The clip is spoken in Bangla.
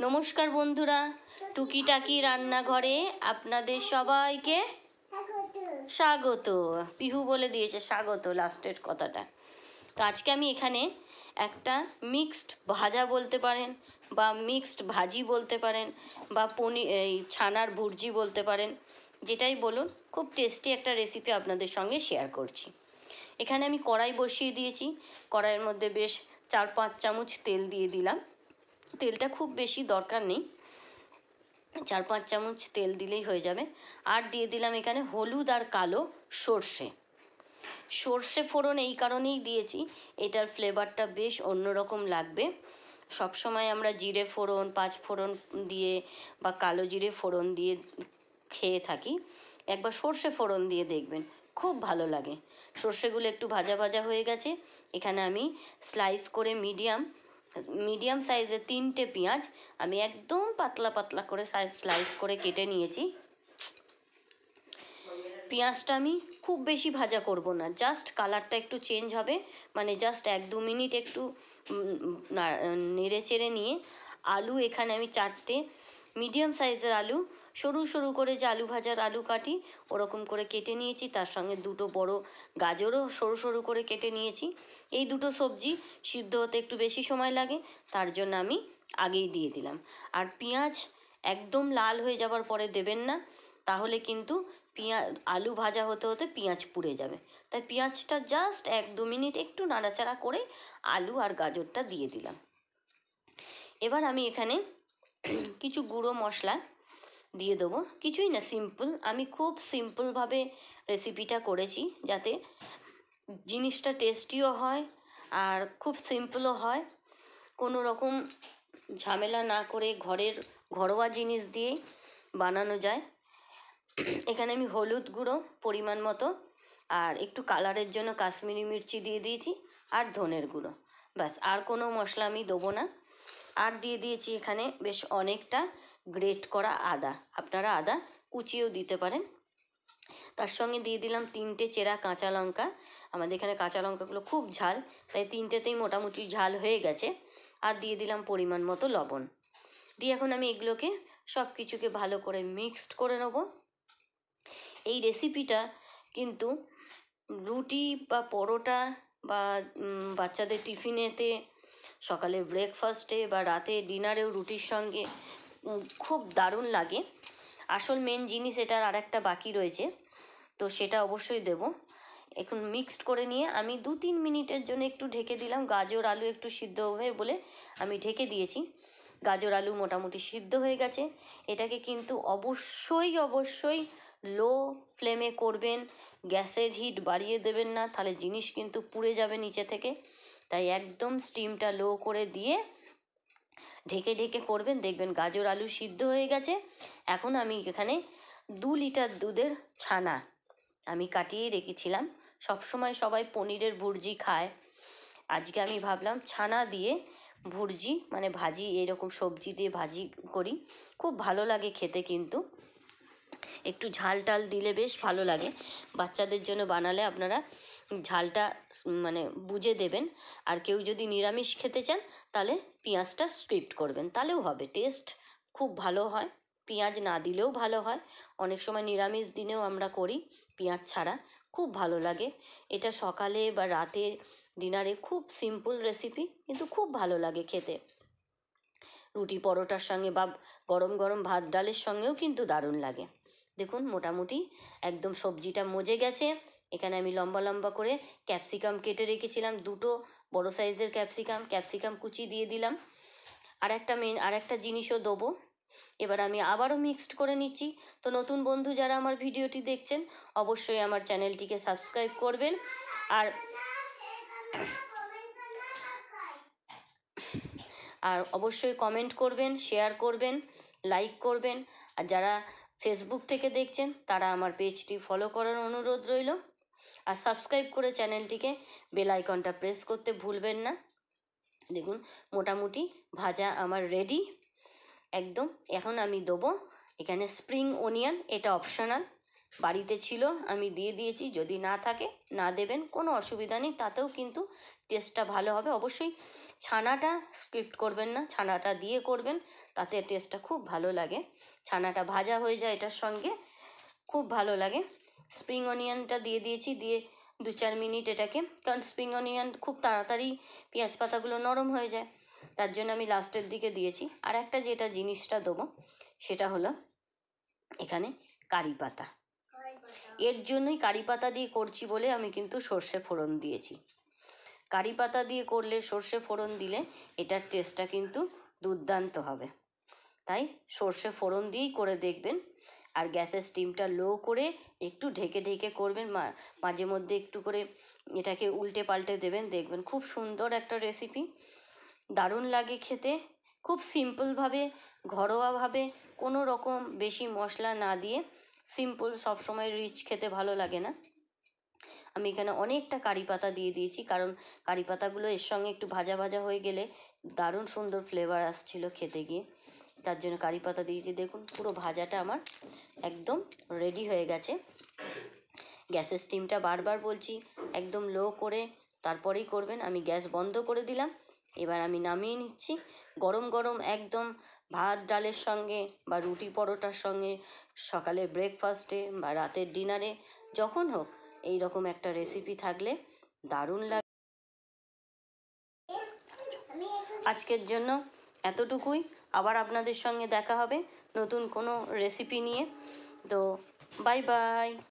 নমস্কার বন্ধুরা, টুকিটাকি রান্নাঘরে আপনাদের সবাইকে স্বাগত। পিহু বলে দিয়েছে স্বাগত লাস্টের কথাটা। তো আজকে আমি এখানে একটা মিক্সড ভাজা বলতে পারেন, বা মিক্সড ভাজি বলতে পারেন, বা এই ছানার ভুর্জি বলতে পারেন, যেটাই বলুন, খুব টেস্টি একটা রেসিপি আপনাদের সঙ্গে শেয়ার করছি। এখানে আমি কড়াই বসিয়ে দিয়েছি। কড়াইয়ের মধ্যে বেশ 4-5 চামচ তেল দিয়ে দিলাম। তেলটা খুব বেশি দরকার নেই, 4-5 চামচ তেল দিলেই হয়ে যাবে। আর দিয়ে দিলাম এখানে হলুদ আর কালো সর্ষে। সর্ষে ফোড়ন এই কারণেই দিয়েছি, এটার ফ্লেভারটা বেশ অন্যরকম লাগবে। সবসময় আমরা জিরে ফোড়ন, 5 ফোড়ন দিয়ে বা কালো জিরে ফোড়ন দিয়ে খেয়ে থাকি। একবার সর্ষে ফোড়ন দিয়ে দেখবেন, খুব ভালো লাগে। সর্ষেগুলো একটু ভাজা ভাজা হয়ে গেছে। এখানে আমি স্লাইস করে মিডিয়াম সাইজের 3টে পেঁয়াজ আমি একদম পাতলা পাতলা করে স্লাইস করে কেটে নিয়েছি। পেঁয়াজটা আমি খুব বেশি ভাজা করব না, জাস্ট কালারটা একটু চেঞ্জ হবে, মানে জাস্ট 1-2 মিনিট একটু নেড়ে চেড়ে নিয়ে আলু এখানে আমি 4টে মিডিয়াম সাইজের আলু, সরু সরু করে যে আলু ভাজার আলু কাটি ওরকম করে কেটে নিয়েছি। তার সঙ্গে 2টো বড় গাজরও সরু সরু করে কেটে নিয়েছি। এই দুটো সবজি সিদ্ধ হতে একটু বেশি সময় লাগে, তার জন্য আমি আগেই দিয়ে দিলাম। আর পেঁয়াজ একদম লাল হয়ে যাবার পরে দেবেন না, তাহলে কিন্তু আলু ভাজা হতে হতে পেঁয়াজ পুড়ে যাবে। তাই পেঁয়াজটা জাস্ট 1-2 মিনিট একটু নাড়াচাড়া করে আলু আর গাজরটা দিয়ে দিলাম। এবার আমি এখানে কিছু গুঁড়ো মশলা দিয়ে দেবো, কিছুই না, সিম্পল। আমি খুব সিম্পলভাবে রেসিপিটা করেছি, যাতে জিনিসটা টেস্টিও হয় আর খুব সিম্পলও হয়, কোনো রকম ঝামেলা না করে ঘরের ঘরোয়া জিনিস দিয়েই বানানো যায়। এখানে আমি হলুদ গুঁড়ো পরিমাণ মতো, আর একটু কালারের জন্য কাশ্মীরি মির্চি দিয়ে দিয়েছি, আর ধনের গুঁড়ো, ব্যাস। আর কোনো মশলা আমি দেবো না। আর দিয়ে দিয়েছি এখানে বেশ অনেকটা গ্রেট করা আদা, আপনারা আদা কুচিয়েও দিতে পারেন। তার সঙ্গে দিয়ে দিলাম 3টে চেরা কাঁচা লঙ্কা। আমাদের এখানে কাঁচা লঙ্কাগুলো খুব ঝাল, তাই 3টেতেই মোটামুটি ঝাল হয়ে গেছে। আর দিয়ে দিলাম পরিমাণ মতো লবণ। দিয়ে এখন আমি এগুলোকে সব কিছুকে ভালো করে মিক্সড করে নেব। এই রেসিপিটা কিন্তু রুটি বা পরোটা বা বাচ্চাদের টিফিনেতে, সকালে ব্রেকফাস্টে বা রাতে ডিনারেও রুটির সঙ্গে খুব দারুণ লাগে। আসল মেন জিনিস এটার আর একটা বাকি রয়েছে, তো সেটা অবশ্যই দেব। এখন মিক্সড করে নিয়ে আমি 2-3 মিনিটের জন্য একটু ঢেকে দিলাম। গাজর আলু একটু সিদ্ধ হবে বলে আমি ঢেকে দিয়েছি। গাজর আলু মোটামুটি সিদ্ধ হয়ে গেছে। এটাকে কিন্তু অবশ্যই লো ফ্লেমে করবেন, গ্যাসের হিট বাড়িয়ে দেবেন না, তাহলে জিনিস কিন্তু পুড়ে যাবে নিচে থেকে। তাই একদম স্টিমটা লো করে দিয়ে ঢেকে ঢেকে করবেন, দেখবেন গাজর আলু সিদ্ধ হয়ে গেছে। এখন আমি এখানে 2 লিটার দুধের ছানা আমি কাটিয়ে রেখেছিলাম। সবসময় সবাই পনিরের ভুর্জি খায়, আজকে আমি ভাবলাম ছানা দিয়ে ভুর্জি মানে ভাজি, এরকম সবজি দিয়ে ভাজি করি, খুব ভালো লাগে খেতে। কিন্তু একটু ঝাল টাল দিলে বেশ ভালো লাগে। বাচ্চাদের জন্য বানালে আপনারা ঝালটা মানে বুঝে দেবেন। আর কেউ যদি নিরামিষ খেতে চান তাহলে পেঁয়াজটা স্কিপ করবেন, তাহলেও হবে, টেস্ট খুব ভালো হয়। পেঁয়াজ না দিলেও ভালো হয়, অনেক সময় নিরামিষ দিনেও আমরা করি পেঁয়াজ ছাড়া, খুব ভালো লাগে। এটা সকালে বা রাতে ডিনারে খুব সিম্পল রেসিপি, কিন্তু খুব ভালো লাগে খেতে। রুটি পরোটার সঙ্গে বা গরম গরম ভাত ডালের সঙ্গেও কিন্তু দারুণ লাগে। দেখুন মোটামুটি একদম সবজিটা মজে গেছে। এখানে আমি লম্বা লম্বা করে ক্যাপসিকাম কেটে রেখেছিলাম, 2টো বড় সাইজের ক্যাপসিকাম কুচি দিয়ে দিলাম। আর একটা জিনিসও দেবো। এবার আমি আবারও মিক্সড করে নিচ্ছি। তো নতুন বন্ধু যারা আমার ভিডিওটি দেখছেন, অবশ্যই আমার চ্যানেলটিকে সাবস্ক্রাইব করবেন, আর অবশ্যই কমেন্ট করবেন, শেয়ার করবেন, লাইক করবেন। আর যারা ফেসবুক থেকে দেখছেন তারা আমার পেজটি ফলো করার অনুরোধ রইল। আর সাবস্ক্রাইব করে চ্যানেলটিকে বেল আইকনটা প্রেস করতে ভুলবেন না। দেখুন মোটামুটি ভাজা আমার রেডি একদম। এখন আমি দেবো এখানে স্প্রিং অনিয়ন, এটা অপশনাল, বাড়িতে ছিল আমি দিয়ে দিয়েছি, যদি না থাকে না দেবেন, কোনো অসুবিধা নেই, তাতেও কিন্তু টেস্টটা ভালো হবে। অবশ্যই ছানাটা স্কিপ করবেন না, ছানাটা দিয়ে করবেন, তাতে টেস্টটা খুব ভালো লাগে। ছানাটা ভাজা হয়ে যায় এটার সঙ্গে, খুব ভালো লাগে। স্প্রিং অনিয়নটা দিয়ে দিয়েছি, দিয়ে 2-4 মিনিট এটাকে, কারণ স্প্রিং অনিয়ন খুব তাড়াতাড়ি পেঁয়াজ পাতাগুলো নরম হয়ে যায়, তার জন্য আমি লাস্টের দিকে দিয়েছি। আর একটা যেটা জিনিসটা দেবো সেটা হলো এখানে কারি পাতা। এর জন্যই কারি পাতা দিয়ে করছি বলে আমি কিন্তু সর্ষে ফোড়ন দিয়েছি। কারি পাতা দিয়ে করলে, সর্ষে ফোড়ন দিলে এটার টেস্টটা কিন্তু দুর্দান্ত হবে। তাই সর্ষে ফোড়ন দিয়েই করে দেখবেন। আর গ্যাসের স্টিমটা লো করে একটু ঢেকে ঢেকে করবেন, মাঝে মধ্যে একটু করে এটাকে উল্টে পাল্টে দেবেন, দেখবেন খুব সুন্দর একটা রেসিপি, দারুণ লাগে খেতে। খুব সিম্পলভাবে, ঘরোয়াভাবে, কোনো রকম বেশি মশলা না দিয়ে, সিম্পল, সবসময় রিচ খেতে ভালো লাগে না। আমি এখানে অনেকটা কারি পাতা দিয়ে দিয়েছি, কারণ কারি পাতাগুলো এর সঙ্গে একটু ভাজা ভাজা হয়ে গেলে দারুণ সুন্দর ফ্লেভার আসছিল খেতে গিয়ে, তার জন্য কারি পাতা দিয়েছি। দেখুন পুরো ভাজাটা আমার একদম রেডি হয়ে গেছে। গ্যাসের স্টিমটা বারবার বলছি একদম লো করে তারপরেই করবেন। আমি গ্যাস বন্ধ করে দিলাম, এবার আমি নামিয়ে নিচ্ছি। গরম গরম একদম ভাত ডালের সঙ্গে বা রুটি পরোটার সঙ্গে, সকালের ব্রেকফাস্টে বা রাতের ডিনারে, যখন হোক এই রকম একটা রেসিপি থাকলে দারুণ লাগে। আজকের জন্য এতটুকুই, আবার আপনাদের সঙ্গে দেখা হবে নতুন কোনো রেসিপি নিয়ে। তো বাই বাই।